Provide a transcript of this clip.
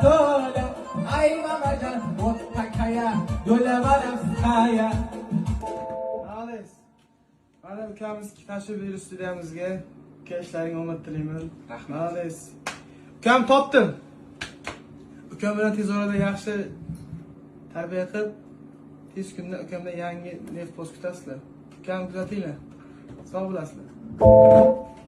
dola ay mamacan takaya dola varafkaya. Alex. Mana ukamiz tashrif buyurish studiyamizga. Uka ishlaring omad tilayman. Rahmat. Alex. Ukam topdim. Ukam bilan tez orada yaxshi tarbiya qilib, tez kunda ukamdan yangi neft post kutasizlar. Ukam kuzatinglar. Sog' bo'lasizlar.